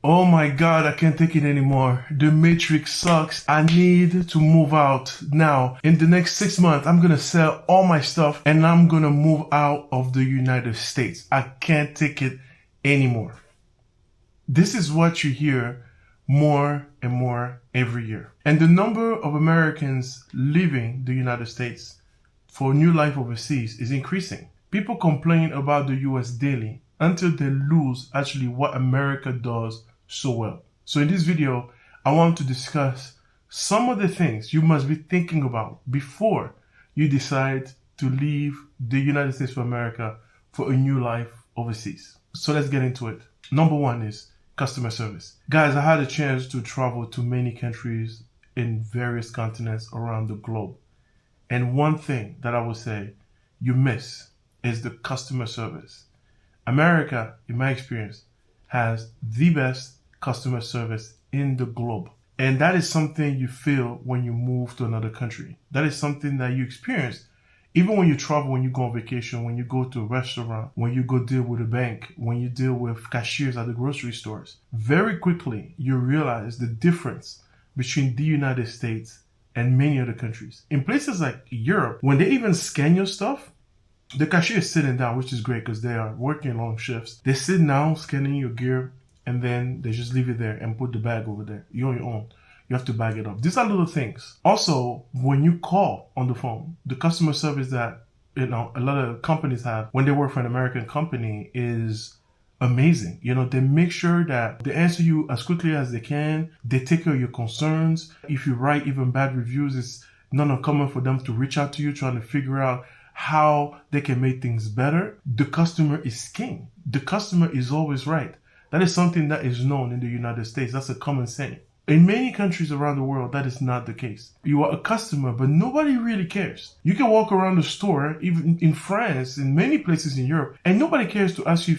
Oh my God, I can't take it anymore. The Matrix sucks. I need to move out now. In the next 6 months, I'm gonna sell all my stuff and I'm gonna move out of the United States. I can't take it anymore. This is what you hear more and more every year. And the number of Americans leaving the United States for new life overseas is increasing. People complain about the US daily until they lose actually what America does so well. So in this video, I want to discuss some of the things you must be thinking about before you decide to leave the United States of America for a new life overseas. So let's get into it. Number one is customer service. Guys, I had a chance to travel to many countries in various continents around the globe. And one thing that I would say you miss is the customer service. America, in my experience, has the best customer service in the globe. And that is something you feel when you move to another country. That is something that you experience even when you travel, when you go on vacation, when you go to a restaurant, when you go deal with a bank, when you deal with cashiers at the grocery stores. Very quickly, you realize the difference between the United States and many other countries. In places like Europe, when they even scan your stuff, the cashier is sitting down, which is great because they are working long shifts. They sit down, scanning your gear, and then they just leave it there and put the bag over there. You're on your own. You have to bag it up. These are little things. Also, when you call on the phone, the customer service that a lot of companies have when they work for an American company is amazing. They make sure that they answer you as quickly as they can. They take care of your concerns. If you write even bad reviews, it's not uncommon for them to reach out to you trying to figure out how they can make things better. The customer is king. The customer is always right. That is something that is known in the United States. That's a common saying. In many countries around the world, that is not the case. You are a customer, but nobody really cares. You can walk around the store, even in France, in many places in Europe, and nobody cares to ask you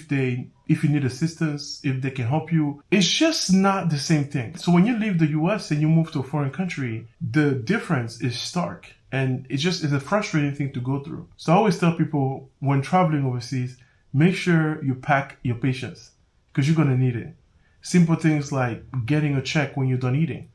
if you need assistance, if they can help you. It's just not the same thing. So when you leave the US and you move to a foreign country, the difference is stark. And it's a frustrating thing to go through. So I always tell people when traveling overseas, make sure you pack your patience because you're going to need it. Simple things like getting a check when you're done eating.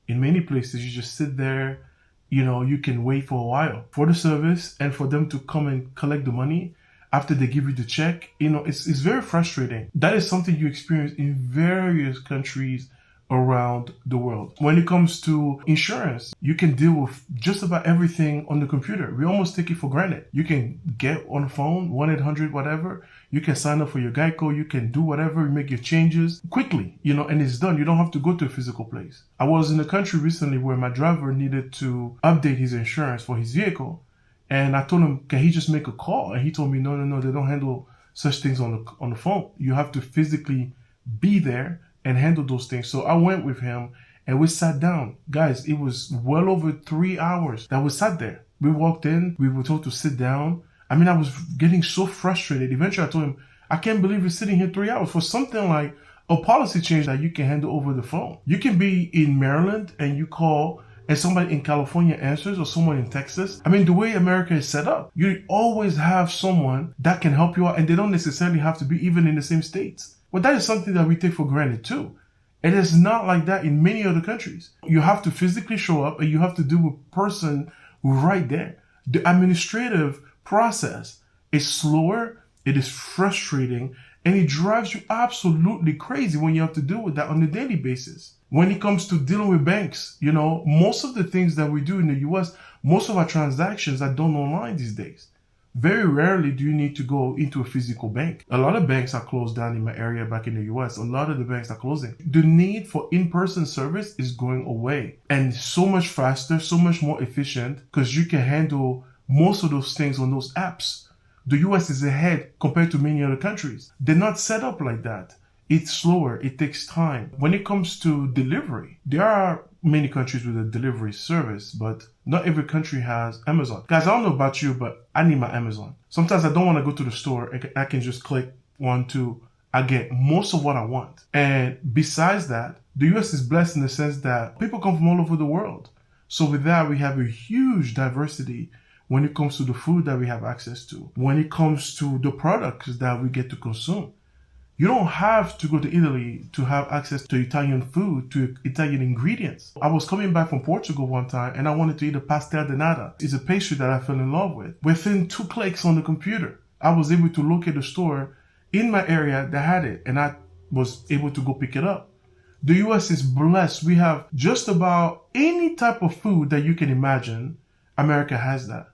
In many places, you just sit there, you can wait for a while for the service and for them to come and collect the money after they give you the check. It's very frustrating. That is something you experience in various countries around the world. When it comes to insurance, you can deal with just about everything on the computer. We almost take it for granted. You can get on the phone, 1-800, whatever. You can sign up for your Geico. You can do whatever, make your changes quickly, and it's done. You don't have to go to a physical place. I was in a country recently where my driver needed to update his insurance for his vehicle. And I told him, can he just make a call? And he told me, no, they don't handle such things on the phone. You have to physically be there and handle those things. So I went with him and we sat down. Guys, it was well over 3 hours that we sat there. We walked in, we were told to sit down. I was getting so frustrated. Eventually I told him, I can't believe we're sitting here 3 hours for something like a policy change that you can handle over the phone. You can be in Maryland and you call and somebody in California answers or someone in Texas. The way America is set up, you always have someone that can help you out and they don't necessarily have to be even in the same states. But that is something that we take for granted too. It is not like that in many other countries. You have to physically show up and you have to deal with a person right there. The administrative process is slower, it is frustrating, and it drives you absolutely crazy when you have to deal with that on a daily basis. When it comes to dealing with banks, most of the things that we do in the US, most of our transactions are done online these days. Very rarely do you need to go into a physical bank. A lot of banks are closed down in my area back in the US. A lot of the banks are closing. The need for in-person service is going away and so much faster, so much more efficient because you can handle most of those things on those apps. The US is ahead compared to many other countries. They're not set up like that. It's slower. It takes time. When it comes to delivery, there are many countries with a delivery service, but not every country has Amazon. Guys, I don't know about you, but I need my Amazon. Sometimes I don't want to go to the store and I can just click 1, 2. I get most of what I want. And besides that, the US is blessed in the sense that people come from all over the world. So with that, we have a huge diversity when it comes to the food that we have access to, when it comes to the products that we get to consume. You don't have to go to Italy to have access to Italian food, to Italian ingredients. I was coming back from Portugal one time and I wanted to eat a pastel de nata. It's a pastry that I fell in love with. Within 2 clicks on the computer, I was able to locate a store in my area that had it, and I was able to go pick it up. The US is blessed. We have just about any type of food that you can imagine. America has that.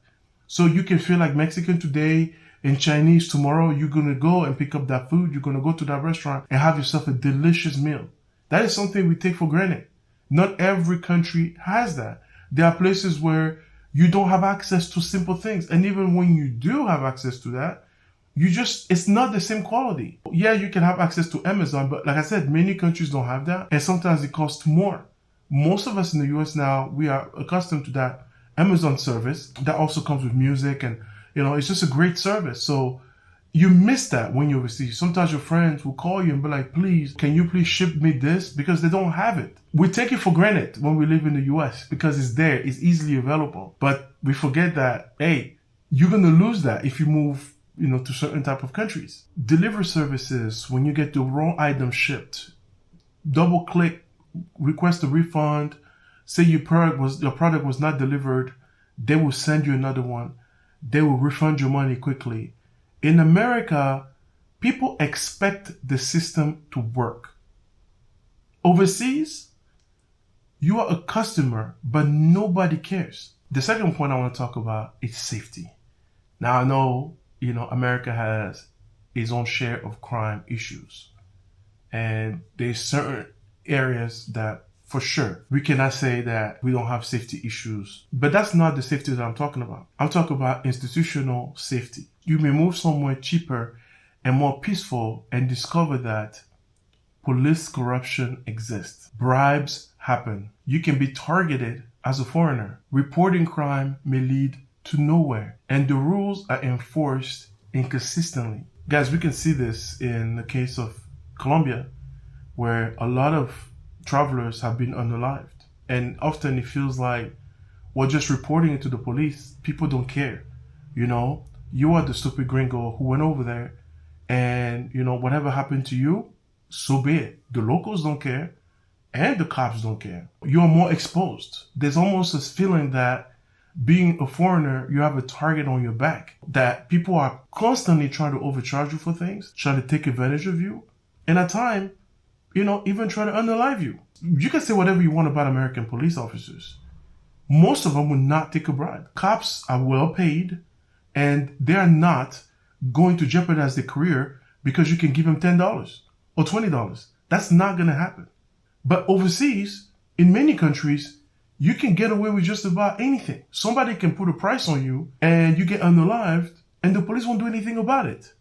So you can feel like Mexican today and Chinese tomorrow. You're going to go and pick up that food. You're going to go to that restaurant and have yourself a delicious meal. That is something we take for granted. Not every country has that. There are places where you don't have access to simple things. And even when you do have access to that, it's not the same quality. Yeah, you can have access to Amazon, but like I said, many countries don't have that. And sometimes it costs more. Most of us in the US now, we are accustomed to that Amazon service that also comes with music, and it's just a great service. So you miss that when you're overseas. Sometimes your friends will call you and be like, please, can you please ship me this? Because they don't have it. We take it for granted when we live in the US because it's there, it's easily available. But we forget that, hey, you're going to lose that if you move to certain type of countries. Delivery services, when you get the wrong item shipped, double click, request a refund, say your product was not delivered, they will send you another one. They will refund your money quickly. In America, people expect the system to work. Overseas, you are a customer, but nobody cares. The second point I want to talk about is safety. Now I know, America has its own share of crime issues. And there's certain areas that for sure we cannot say that we don't have safety issues. But that's not the safety that I'm talking about. I'm talking about institutional safety. You may move somewhere cheaper and more peaceful and discover that police corruption exists. Bribes happen. You can be targeted as a foreigner. Reporting crime may lead to nowhere, and the rules are enforced inconsistently. Guys, we can see this in the case of Colombia, where a lot of travelers have been unalived, and often it feels like just reporting it to the police, people don't care. You are the stupid gringo who went over there, and whatever happened to you, so be it. The locals don't care and the cops don't care. You are more exposed. There's almost this feeling that being a foreigner, you have a target on your back, that people are constantly trying to overcharge you for things, trying to take advantage of you, and at times, even try to unalive you. You can say whatever you want about American police officers. Most of them will not take a bribe. Cops are well paid, and they are not going to jeopardize their career because you can give them $10 or $20. That's not going to happen. But overseas, in many countries, you can get away with just about anything. Somebody can put a price on you and you get unalived and the police won't do anything about it.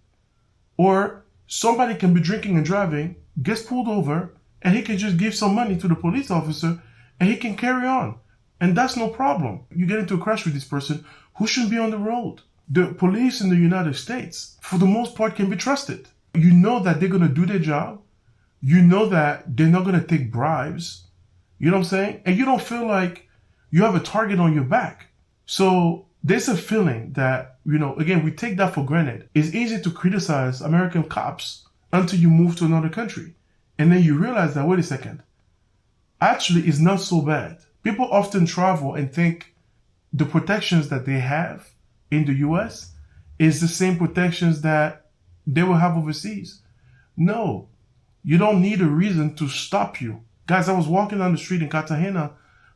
Or somebody can be drinking and driving, gets pulled over, and he can just give some money to the police officer and he can carry on. And that's no problem. You get into a crash with this person who shouldn't be on the road. The police in the United States, for the most part, can be trusted. You know that they're going to do their job. You know that they're not going to take bribes. You know what I'm saying? And you don't feel like you have a target on your back. So there's a feeling that, again, we take that for granted. It's easy to criticize American cops until you move to another country. And then you realize that, wait a second, actually it's not so bad. People often travel and think the protections that they have in the US is the same protections that they will have overseas. No, you don't need a reason to stop you. Guys, I was walking down the street in Cartagena,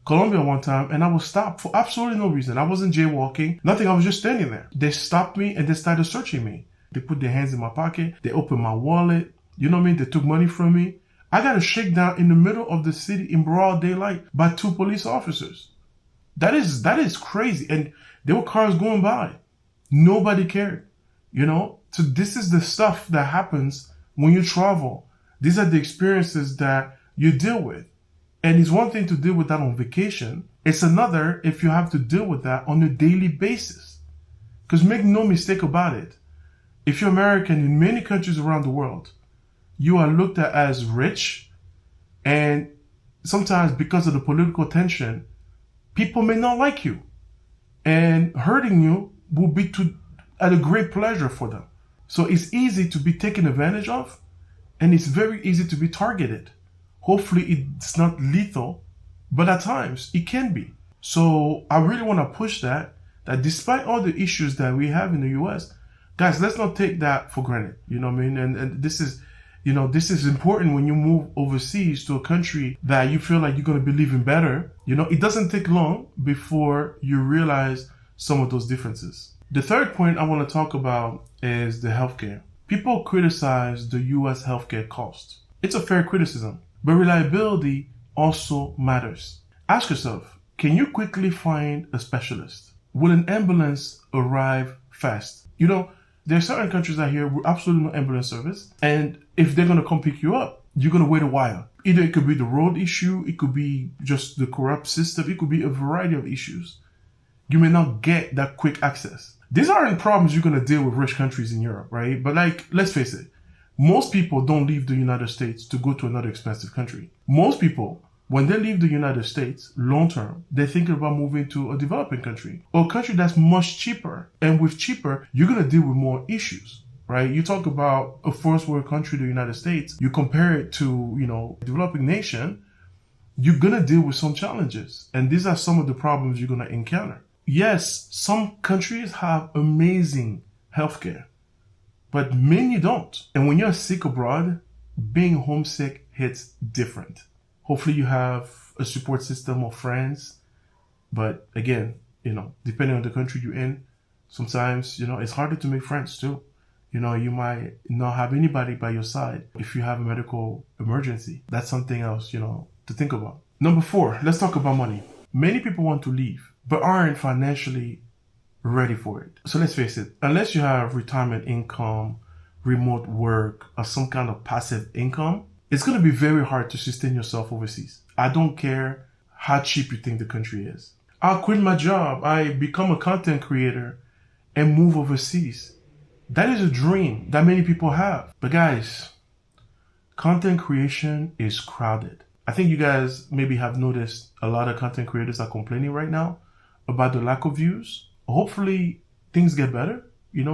Colombia one time, and I was stopped for absolutely no reason. I wasn't jaywalking, nothing. I was just standing there. They stopped me and they started searching me. They put their hands in my pocket. They opened my wallet. You know what I mean? They took money from me. I got a shakedown in the middle of the city in broad daylight by 2 police officers. That is crazy. And there were cars going by. Nobody cared. So this is the stuff that happens when you travel. These are the experiences that you deal with. And it's one thing to deal with that on vacation. It's another if you have to deal with that on a daily basis. Because make no mistake about it. If you're American in many countries around the world, you are looked at as rich. And sometimes because of the political tension, people may not like you. And hurting you will be at a great pleasure for them. So it's easy to be taken advantage of. and it's very easy to be targeted. Hopefully it's not lethal, but at times it can be. So I really want to push that despite all the issues that we have in the US, guys, let's not take that for granted. You know what I mean? And this is, this is important when you move overseas to a country that you feel like you're going to be living better. It doesn't take long before you realize some of those differences. The third point I want to talk about is the healthcare. People criticize the US healthcare cost. It's a fair criticism, but reliability also matters. Ask yourself, can you quickly find a specialist? Will an ambulance arrive fast? There are certain countries out here with absolutely no ambulance service, and if they're going to come pick you up, you're going to wait a while. Either it could be the road issue, it could be just the corrupt system, it could be a variety of issues. You may not get that quick access. These aren't problems you're going to deal with rich countries in Europe, right? But let's face it, most people don't leave the United States to go to another expensive country. Most people, when they leave the United States long term, they're thinking about moving to a developing country or a country that's much cheaper. And with cheaper, you're going to deal with more issues, right? You talk about a first world country, the United States, you compare it to, a developing nation, you're going to deal with some challenges. And these are some of the problems you're going to encounter. Yes, some countries have amazing healthcare, but many don't. And when you're sick abroad, being homesick hits different. Hopefully you have a support system of friends. But again, depending on the country you're in, sometimes, it's harder to make friends too. You might not have anybody by your side if you have a medical emergency. That's something else, to think about. Number 4, let's talk about money. Many people want to leave, but aren't financially ready for it. So let's face it, unless you have retirement income, remote work, or some kind of passive income, it's going to be very hard to sustain yourself overseas. I don't care how cheap you think the country is. I'll quit my job. I become a content creator and move overseas. That is a dream that many people have. But guys, content creation is crowded. I think you guys maybe have noticed a lot of content creators are complaining right now about the lack of views. Hopefully things get better,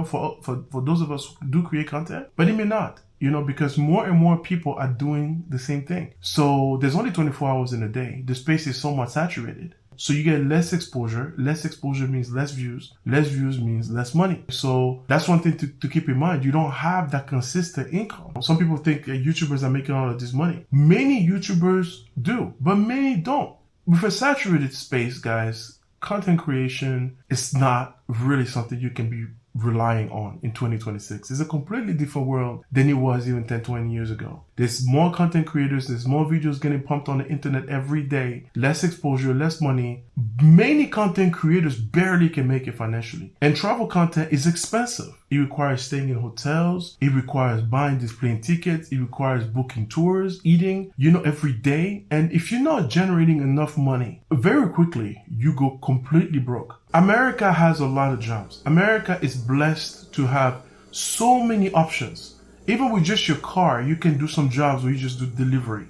for those of us who do create content, but it may not. Because more and more people are doing the same thing. So there's only 24 hours in a day. The space is somewhat saturated. So you get less exposure. Less exposure means less views. Less views means less money. So that's one thing to keep in mind. You don't have that consistent income. Some people think YouTubers are making all of this money. Many YouTubers do, but many don't. With a saturated space, guys, content creation is not really something you can be relying on in 2026. It's a completely different world than it was even 10, 20 years ago. There's more content creators, there's more videos getting pumped on the internet every day, less exposure, less money. Many content creators barely can make it financially. And travel content is expensive. It requires staying in hotels, it requires buying plane tickets, it requires booking tours, eating, every day. And if you're not generating enough money, very quickly, you go completely broke. America has a lot of jobs. America is blessed to have so many options. Even with just your car, you can do some jobs where you just do delivery.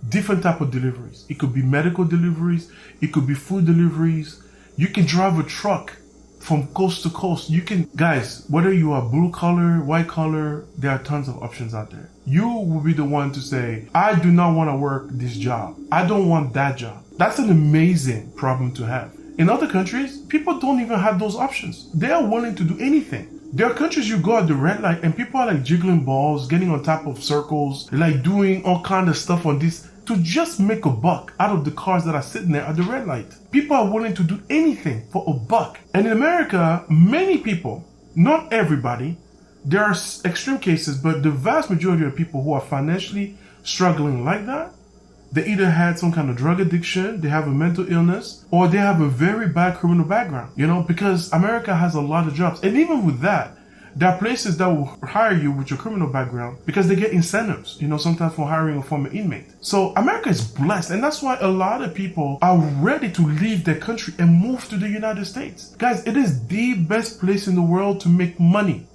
Different type of deliveries. It could be medical deliveries. It could be food deliveries. You can drive a truck from coast to coast. Guys, whether you are blue collar, white collar, there are tons of options out there. You will be the one to say, I do not want to work this job. I don't want that job. That's an amazing problem to have. In other countries, people don't even have those options. They are willing to do anything. There are countries you go at the red light and people are jiggling balls, getting on top of circles, doing all kind of stuff on this to just make a buck out of the cars that are sitting there at the red light. People are willing to do anything for a buck. And in America, many people, not everybody, there are extreme cases, but the vast majority of people who are financially struggling like that, they either had some kind of drug addiction, they have a mental illness, or they have a very bad criminal background, because America has a lot of jobs. And even with that, there are places that will hire you with your criminal background because they get incentives, sometimes for hiring a former inmate. So America is blessed. And that's why a lot of people are ready to leave their country and move to the United States. Guys, it is the best place in the world to make money.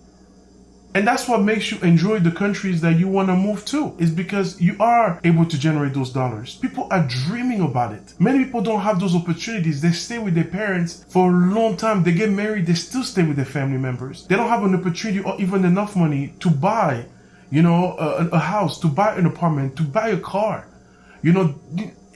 And that's what makes you enjoy the countries that you want to move to, is because you are able to generate those dollars. People are dreaming about it. Many people don't have those opportunities. They stay with their parents for a long time. They get married, they still stay with their family members. They don't have an opportunity or even enough money to buy, a house, to buy an apartment, to buy a car,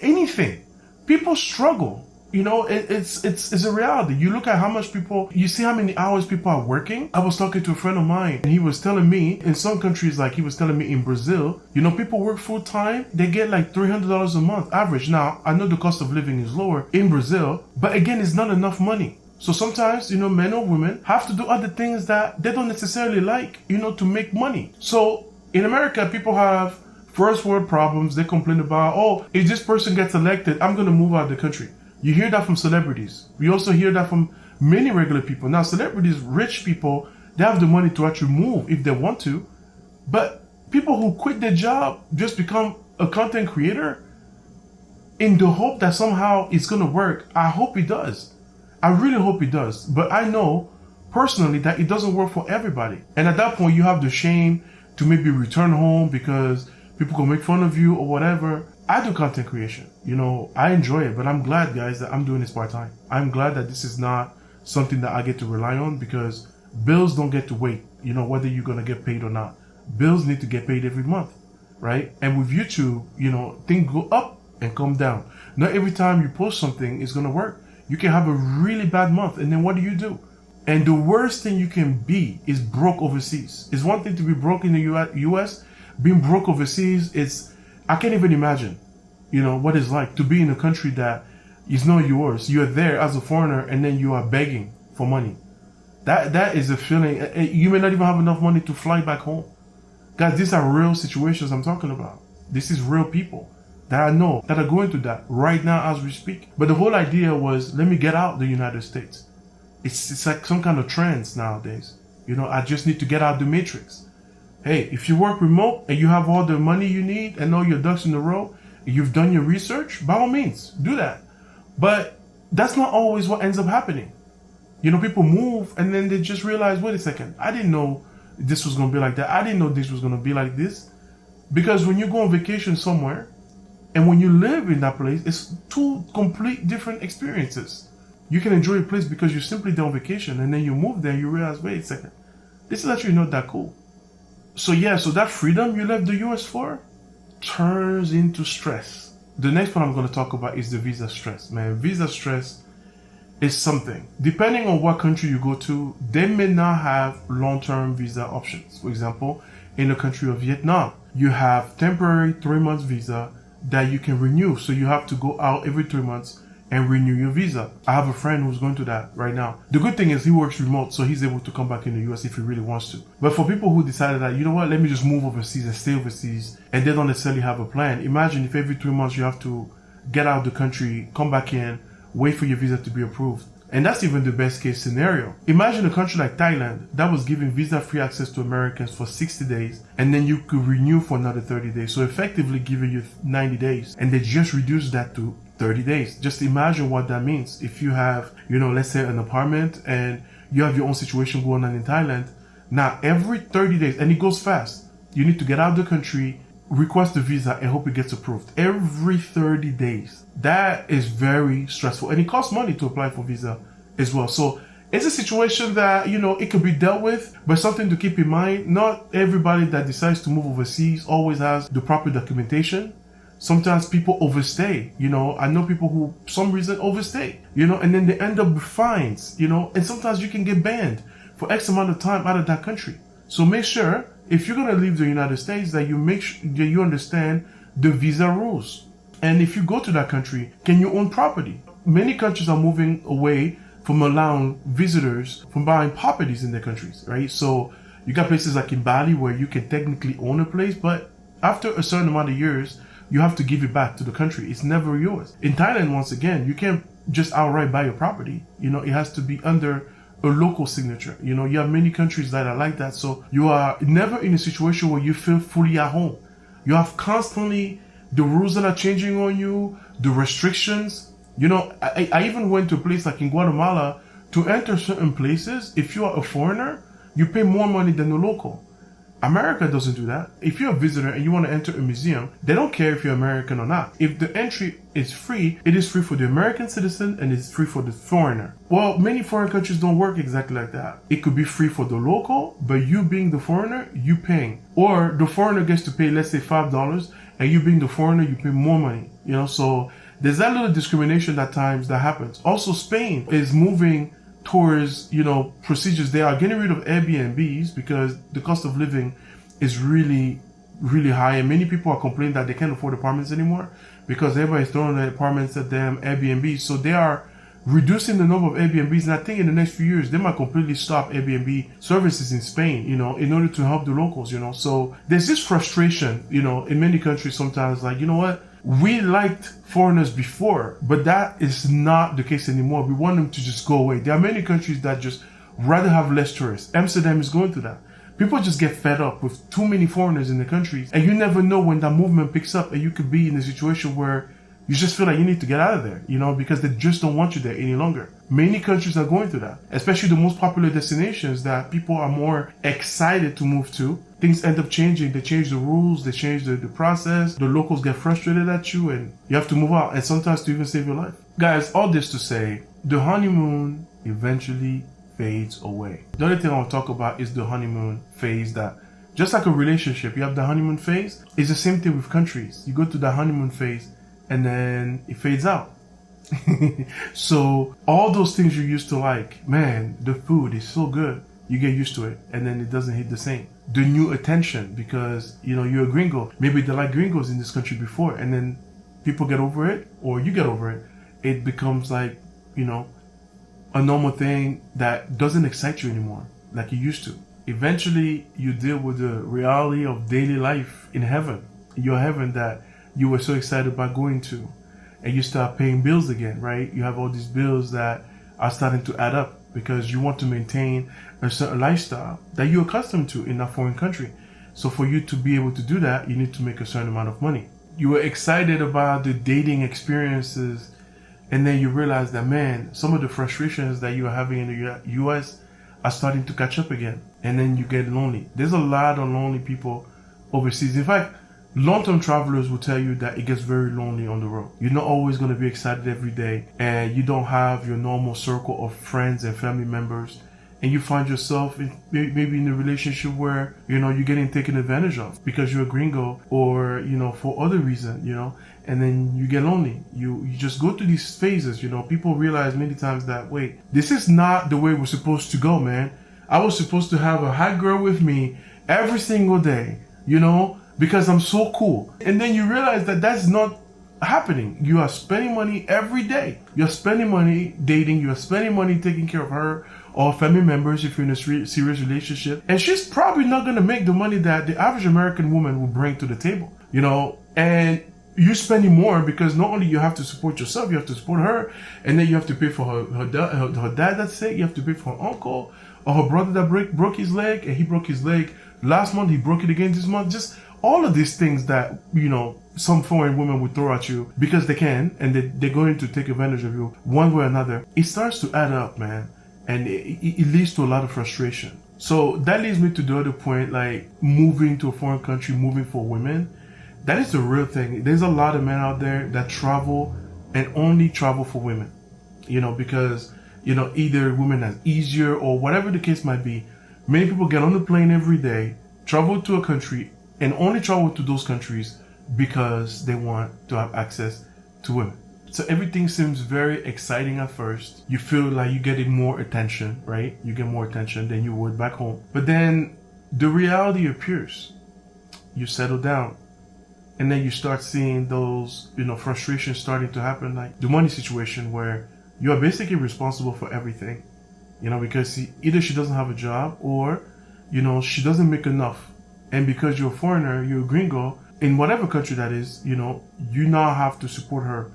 anything. People struggle. It's a reality. You look at how much people, you see how many hours people are working. I was talking to a friend of mine and he was telling me in some countries, like he was telling me in Brazil, people work full time. They get like $300 a month average. Now, I know the cost of living is lower in Brazil, but again, it's not enough money. So sometimes, men or women have to do other things that they don't necessarily like, to make money. So in America, people have first world problems. They complain about, oh, if this person gets elected, I'm going to move out of the country. You hear that from celebrities. We also hear that from many regular people. Now, celebrities, rich people, they have the money to actually move if they want to. But people who quit their job, just become a content creator in the hope that somehow it's going to work. I hope it does. I really hope it does. But I know personally that it doesn't work for everybody. And at that point, you have the shame to maybe return home because people can make fun of you or whatever. I do content creation. I enjoy it, but I'm glad, guys, that I'm doing this part-time. I'm glad that this is not something that I get to rely on because bills don't get to wait, whether you're going to get paid or not. Bills need to get paid every month, right? And with YouTube, things go up and come down. Not every time you post something is going to work. You can have a really bad month, and then what do? And the worst thing you can be is broke overseas. It's one thing to be broke in the US. Being broke overseas, I can't even imagine, what it's like to be in a country that is not yours. You're there as a foreigner and then you are begging for money. That is a feeling. You may not even have enough money to fly back home. Guys, these are real situations I'm talking about. This is real people that I know that are going through that right now as we speak. But the whole idea was, let me get out the United States. It's like some kind of trends nowadays. I just need to get out the matrix. Hey, if you work remote and you have all the money you need and all your ducks in a row, you've done your research, by all means, do that. But that's not always what ends up happening. People move and then they just realize, wait a second, I didn't know this was going to be like that. I didn't know this was going to be like this. Because when you go on vacation somewhere and when you live in that place, it's two complete different experiences. You can enjoy a place because you're simply there on vacation and then you move there and you realize, wait a second, this is actually not that cool. So that freedom you left the US for turns into stress. The next one I'm going to talk about is the visa stress. Man, visa stress is something. Depending on what country you go to, they may not have long-term visa options. For example, in the country of Vietnam, you have temporary 3-month visa that you can renew. So you have to go out every 3 months and renew your visa. I have a friend who's going to that right now. The good thing is he works remote, so he's able to come back in the US if he really wants to. But for people who decided that, let me just move overseas and stay overseas, and they don't necessarily have a plan. Imagine if every 3 months you have to get out of the country, come back in, wait for your visa to be approved. And that's even the best case scenario. Imagine a country like Thailand that was giving visa-free access to Americans for 60 days, and then you could renew for another 30 days. So effectively giving you 90 days, and they just reduced that to 30 days. Just imagine what that means. If you have, let's say an apartment and you have your own situation going on in Thailand, now every 30 days, and it goes fast, you need to get out of the country, request a visa, and hope it gets approved. Every 30 days. That is very stressful. And it costs money to apply for visa as well. So it's a situation that, it could be dealt with, but something to keep in mind. Not everybody that decides to move overseas always has the proper documentation. Sometimes people overstay, I know people who, for some reason, overstay, and then they end up with fines, and sometimes you can get banned for X amount of time out of that country. So make sure, if you're going to leave the United States, that you make sure that you understand the visa rules. And if you go to that country, can you own property? Many countries are moving away from allowing visitors from buying properties in their countries, right? So you got places like in Bali where you can technically own a place, but after a certain amount of years, you have to give it back to the country. It's never yours. In Thailand, once again, you can't just outright buy your property. It has to be under a local signature. You have many countries that are like that. So you are never in a situation where you feel fully at home. You have constantly the rules that are changing on you, the restrictions. I even went to a place like in Guatemala. To enter certain places, if you are a foreigner, you pay more money than the local. America doesn't do that. If you're a visitor and you want to enter a museum, they don't care if you're American or not. If the entry is free, it is free for the American citizen and it's free for the foreigner. Well, many foreign countries don't work exactly like that. It could be free for the local, but you being the foreigner, you paying. Or the foreigner gets to pay, let's say $5, and you being the foreigner, you pay more money. So there's that little discrimination at times that happens. Also, Spain is moving towards, procedures. They are getting rid of Airbnbs because the cost of living is really, really high. And many people are complaining that they can't afford apartments anymore because everybody's throwing their apartments at them, Airbnbs. So they are reducing the number of Airbnbs. And I think in the next few years, they might completely stop Airbnb services in Spain, in order to help the locals, So there's this frustration, in many countries sometimes, like, you know what? We liked foreigners before, but that is not the case anymore. We want them to just go away. There are many countries that just rather have less tourists. Amsterdam is going through that. People just get fed up with too many foreigners in the countries, and you never know when that movement picks up, and you could be in a situation where you just feel like you need to get out of there, because they just don't want you there any longer. Many countries are going through that, especially the most popular destinations that people are more excited to move to. Things end up changing. They change the rules. They change the process. The locals get frustrated at you and you have to move out, and sometimes to even save your life. Guys, all this to say, the honeymoon eventually fades away. The other thing I'll talk about is the honeymoon phase that, just like a relationship, you have the honeymoon phase. It's the same thing with countries. You go through the honeymoon phase and then it fades out. So all those things you used to like, man, the food is so good. You get used to it and then it doesn't hit the same. The new attention, because, you're a gringo. Maybe they like gringos in this country before, and then people get over it or you get over it. It becomes like, a normal thing that doesn't excite you anymore like you used to. Eventually, you deal with the reality of daily life in heaven. Your heaven that you were so excited about going to. And you start paying bills again, right? You have all these bills that are starting to add up because you want to maintain a certain lifestyle that you're accustomed to in that foreign country. So for you to be able to do that, you need to make a certain amount of money. You were excited about the dating experiences, and then you realize that, man, some of the frustrations that you are having in the US are starting to catch up again. And then you get lonely. There's a lot of lonely people overseas. In fact, long-term travelers will tell you that it gets very lonely on the road. You're not always going to be excited every day, and you don't have your normal circle of friends and family members, and you find yourself maybe in a relationship where, you're getting taken advantage of because you're a gringo or, for other reason, and then you get lonely. You just go through these phases, People realize many times that, wait, this is not the way we're supposed to go, man. I was supposed to have a hot girl with me every single day, because I'm so cool. And then you realize that that's not happening. You are spending money every day. You're spending money dating. You're spending money taking care of her or family members if you're in a serious relationship. And she's probably not going to make the money that the average American woman will bring to the table, and you're spending more because not only you have to support yourself, you have to support her, and then you have to pay for her dad that's sick. You have to pay for her uncle or her brother that broke his leg, and he broke his leg last month. He broke it again this month. Just all of these things that, some foreign women would throw at you because they can, and they're going to take advantage of you one way or another. It starts to add up, man, and it leads to a lot of frustration. So that leads me to the other point, like moving to a foreign country, moving for women. That is the real thing. There's a lot of men out there that travel and only travel for women, because, either women are easier or whatever the case might be. Many people get on the plane every day, travel to a country, and only travel to those countries because they want to have access to women. So everything seems very exciting at first. You feel like you're getting more attention, right? You get more attention than you would back home. But then the reality appears. You settle down. And then you start seeing those, frustrations starting to happen, like the money situation where you are basically responsible for everything, because either she doesn't have a job or, she doesn't make enough. And because you're a foreigner, you're a gringo, in whatever country that is, you now have to support her,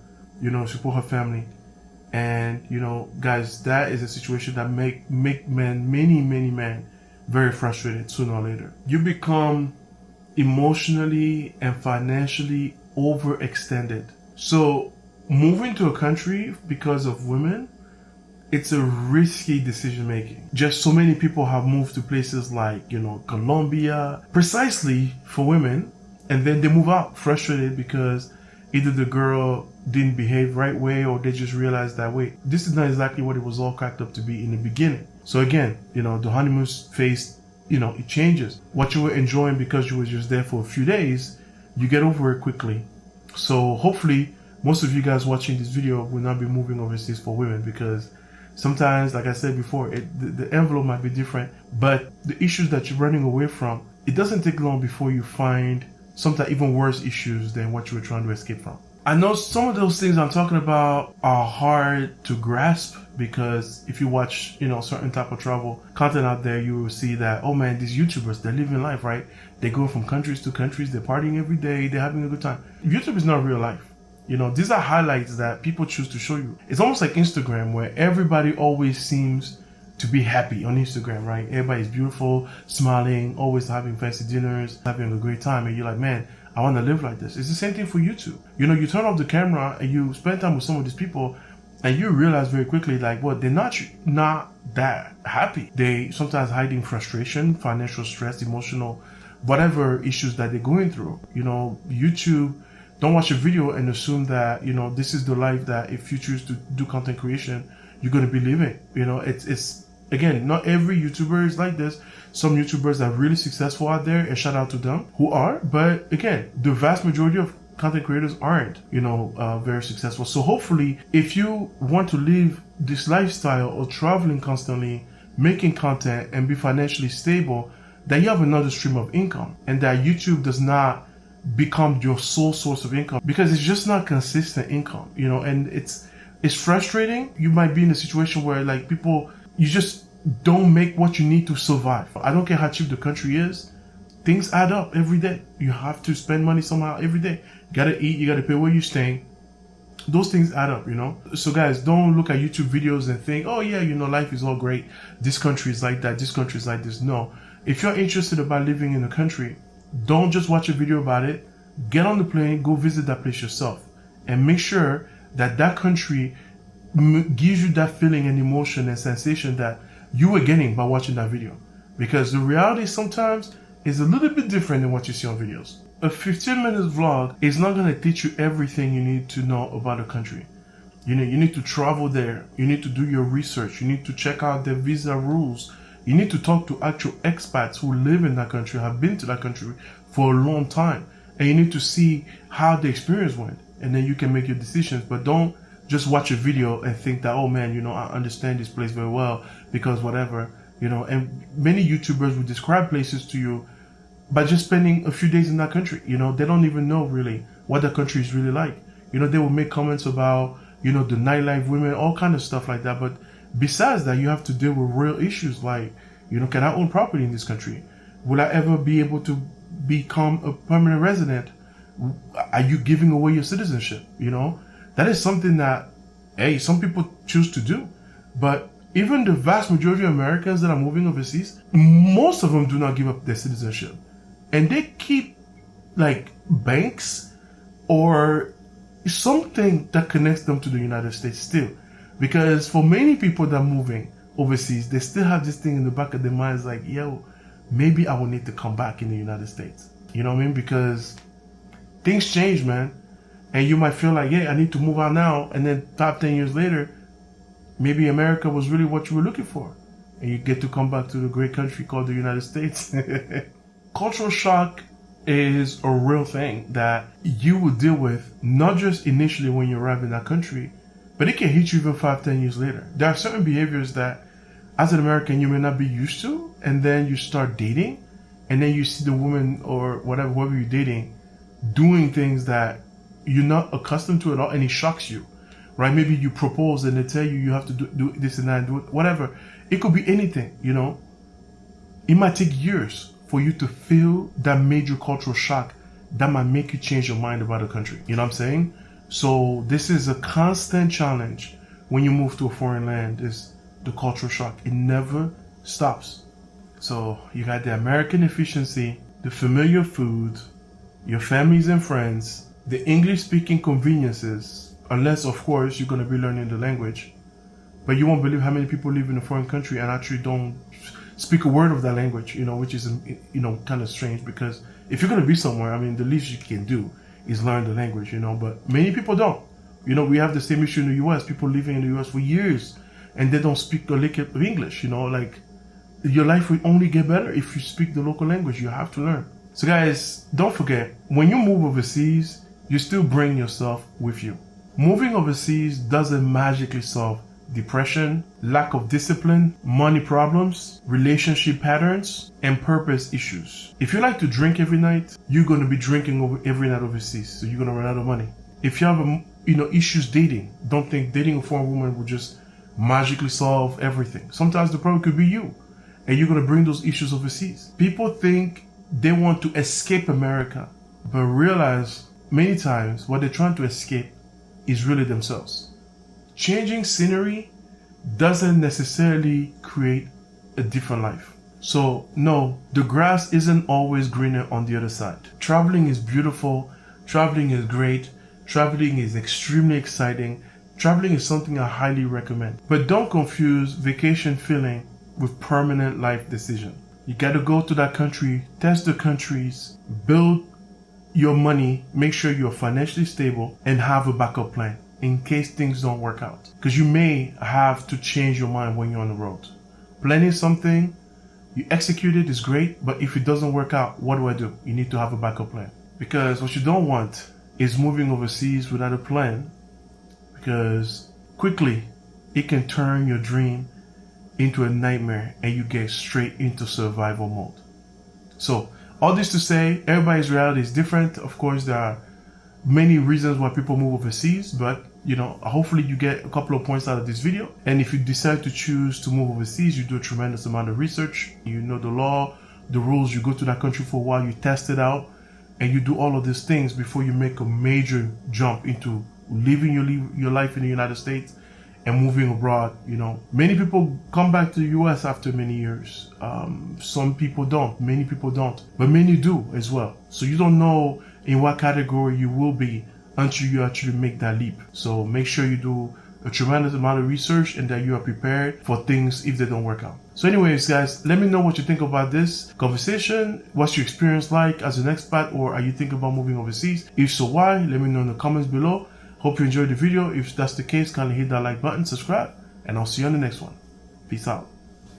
support her family. And, guys, that is a situation that make many men very frustrated sooner or later. You become emotionally and financially overextended. So moving to a country because of women it's a risky decision making. Just so many people have moved to places like, Colombia, precisely for women, and then they move out frustrated because either the girl didn't behave right way or they just realized that, wait, this is not exactly what it was all cracked up to be in the beginning. So again, the honeymoon phase, it changes. What you were enjoying because you were just there for a few days, you get over it quickly. So hopefully most of you guys watching this video will not be moving overseas for women, because sometimes, like I said before, the envelope might be different, but the issues that you're running away from, it doesn't take long before you find sometimes even worse issues than what you were trying to escape from. I know some of those things I'm talking about are hard to grasp, because if you watch, certain type of travel content out there, you will see that, oh man, these YouTubers, they're living life, right? They go from countries to countries, they're partying every day, they're having a good time. YouTube is not real life. These are highlights that people choose to show you. It's almost like Instagram, where everybody always seems to be happy on Instagram, right? Everybody's beautiful, smiling, always having fancy dinners, having a great time. And you're like, man, I want to live like this. It's the same thing for YouTube. You turn off the camera and you spend time with some of these people, and you realize very quickly, like, well, they're not that happy. They sometimes hiding frustration, financial stress, emotional, whatever issues that they're going through. YouTube, don't watch a video and assume that, this is the life that if you choose to do content creation, you're going to be living. It's again, not every YouTuber is like this. Some YouTubers are really successful out there, and shout out to them who are. But again, the vast majority of content creators aren't, very successful. So hopefully, if you want to live this lifestyle of traveling constantly, making content, and be financially stable, that you have another stream of income, and that YouTube does not become your sole source of income, because it's just not consistent income, and it's frustrating. You might be in a situation where, like, you just don't make what you need to survive. I don't care how cheap the country is, things add up every day. You have to spend money somehow every day. You gotta eat, you gotta pay where you're staying. Those things add up, So guys, don't look at YouTube videos and think, oh yeah, life is all great. This country is like that, this country is like this. No. If you're interested about living in a country, don't just watch a video about it. Get on the plane, go visit that place yourself, and make sure that country gives you that feeling and emotion and sensation that you were getting by watching that video. Because the reality sometimes is a little bit different than what you see on videos. A 15-minute vlog is not going to teach you everything you need to know about a country. You need to travel there. You need to do your research. You need to check out the visa rules. You need to talk to actual expats who live in that country, have been to that country for a long time. And you need to see how the experience went. And then you can make your decisions. But don't just watch a video and think that, oh man, I understand this place very well because whatever, And many YouTubers will describe places to you by just spending a few days in that country. They don't even know really what the country is really like. They will make comments about, the nightlife, women, all kind of stuff like that. But besides that, you have to deal with real issues like, can I own property in this country? Will I ever be able to become a permanent resident? Are you giving away your citizenship? That is something that, some people choose to do. But even the vast majority of Americans that are moving overseas, most of them do not give up their citizenship. And they keep like banks or something that connects them to the United States still. Because for many people that are moving overseas, they still have this thing in the back of their minds like, yo, maybe I will need to come back in the United States. You know what I mean? Because things change, man. And you might feel like, yeah, I need to move out now. And then 5-10 years later, maybe America was really what you were looking for. And you get to come back to the great country called the United States. Cultural shock is a real thing that you will deal with, not just initially when you arrive in that country, but it can hit you even 5-10 years later. There are certain behaviors that as an American you may not be used to, and then you start dating, and then you see the woman or whoever you're dating doing things that you're not accustomed to at all, and it shocks you, right? Maybe you propose and they tell you have to do this and that, and do it, whatever. It could be anything, It might take years for you to feel that major cultural shock that might make you change your mind about a country. You know what I'm saying? So this is a constant challenge when you move to a foreign land, is the cultural shock. It never stops. So you got the American efficiency, the familiar food, your families and friends, the English speaking conveniences, unless of course you're going to be learning the language, But you won't believe how many people live in a foreign country and actually don't speak a word of that language, which is, kind of strange, because if you're going to be somewhere, I mean, the least you can do is learn the language, but many people don't. We have the same issue in the US, people living in the US for years and they don't speak a lick of English, like your life will only get better if you speak the local language. You have to learn. So guys, don't forget, when you move overseas, you still bring yourself with you. Moving overseas doesn't magically solve depression, lack of discipline, money problems, relationship patterns, and purpose issues. If you like to drink every night, you're going to be drinking every night overseas, so you're going to run out of money. If you have issues dating, don't think dating a foreign woman will just magically solve everything. Sometimes the problem could be you, and you're going to bring those issues overseas. People think they want to escape America, but realize many times what they're trying to escape is really themselves. Changing scenery doesn't necessarily create a different life. So no, the grass isn't always greener on the other side. Traveling is beautiful. Traveling is great. Traveling is extremely exciting. Traveling is something I highly recommend. But don't confuse vacation feeling with permanent life decision. You got to go to that country, test the countries, build your money, make sure you're financially stable, and have a backup plan in case things don't work out. Because you may have to change your mind when you're on the road. Planning something, you execute it is great, but if it doesn't work out, what do? You need to have a backup plan. Because what you don't want is moving overseas without a plan, because quickly it can turn your dream into a nightmare and you get straight into survival mode. So all this to say, everybody's reality is different. Of course, there are many reasons why people move overseas, but hopefully you get a couple of points out of this video. And if you decide to choose to move overseas, you do a tremendous amount of research. You know the law, the rules. You go to that country for a while, you test it out, and you do all of these things before you make a major jump into living your life in the United States and moving abroad. Many people come back to the US after many years. Some people don't, many people don't, but many do as well. So you don't know in what category you will be until you actually make that leap. So make sure you do a tremendous amount of research and that you are prepared for things if they don't work out. So anyways, guys, let me know what you think about this conversation. What's your experience like as an expat, or are you thinking about moving overseas? If so, why? Let me know in the comments below. Hope you enjoyed the video. If that's the case, kindly hit that like button, subscribe, and I'll see you on the next one. Peace out.